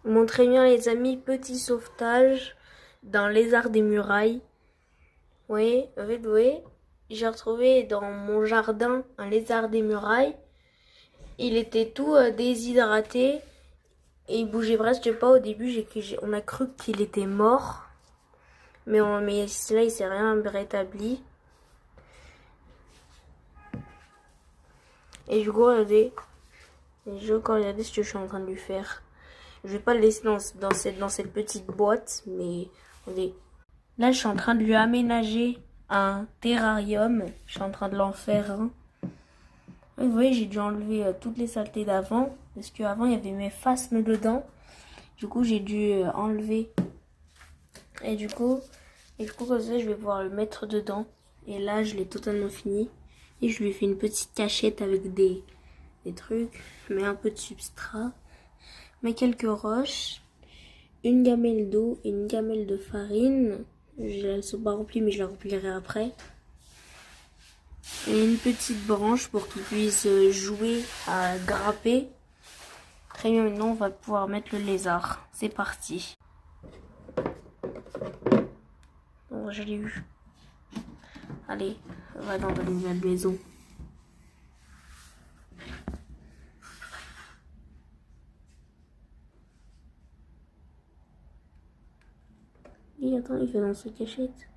Bon, très bien les amis, petit sauvetage d'un lézard des murailles. Oui, en fait, oui, j'ai retrouvé dans mon jardin un lézard des murailles. Il était tout déshydraté et il bougeait presque pas au début. On a cru qu'il était mort, mais là il s'est rien rétabli. Et du coup, regardez, ce que je suis en train de lui faire. Je vais pas le laisser dans cette petite boîte, mais regardez. Là, je suis en train de lui aménager un terrarium. Je suis en train de l'en faire un. Vous voyez, j'ai dû enlever toutes les saletés d'avant. Parce qu'avant, il y avait mes phasmes dedans. Du coup, j'ai dû enlever. Et du coup, comme ça, je vais pouvoir le mettre dedans. Et là, je l'ai totalement fini. Et je lui ai fait une petite cachette avec des trucs. Mais un peu de substrat. Mais quelques roches. Une gamelle d'eau et une gamelle de farine. Elles ne sont pas remplies, mais je la remplirai après. Et une petite branche pour qu'il puisse jouer à grapper. Très bien, maintenant on va pouvoir mettre le lézard. C'est parti. Bon, je l'ai eu. Allez, on va dans la nouvelle maison. Et attends, il fait dans sa cachette.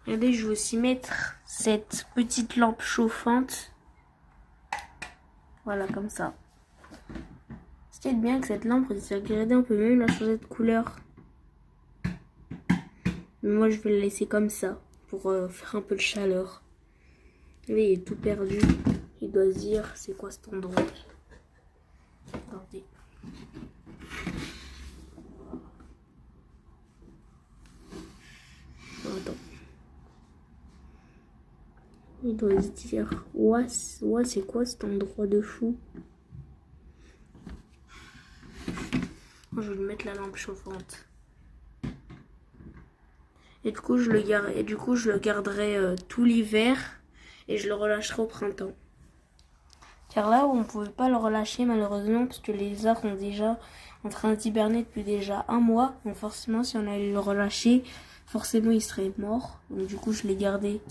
Regardez, je vais aussi mettre cette petite lampe chauffante. Voilà, comme ça. Ce qui est bien avec cette lampe, c'est que regardez, on peut même la changer de couleur. Mais moi, je vais la laisser comme ça, pour faire un peu de chaleur. Regardez, il est tout perdu. Il doit se dire, c'est quoi cet endroit? Attendez. Attends. Il doit se dire, ouais, c'est quoi cet endroit de fou? Je vais lui mettre la lampe chauffante. Et du coup, je le garderai tout l'hiver et je le relâcherai au printemps. Car là, on ne pouvait pas le relâcher malheureusement parce que les lézards sont déjà en train d'hiberner depuis déjà un mois. Donc forcément, si on allait le relâcher, forcément, il serait mort. Donc du coup, je l'ai gardé.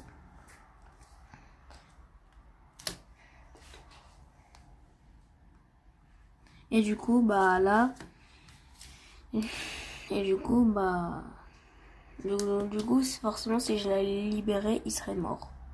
Et du coup, bah là... Et du coup, bah... Du coup, forcément, si je l'allais libérer, il serait mort.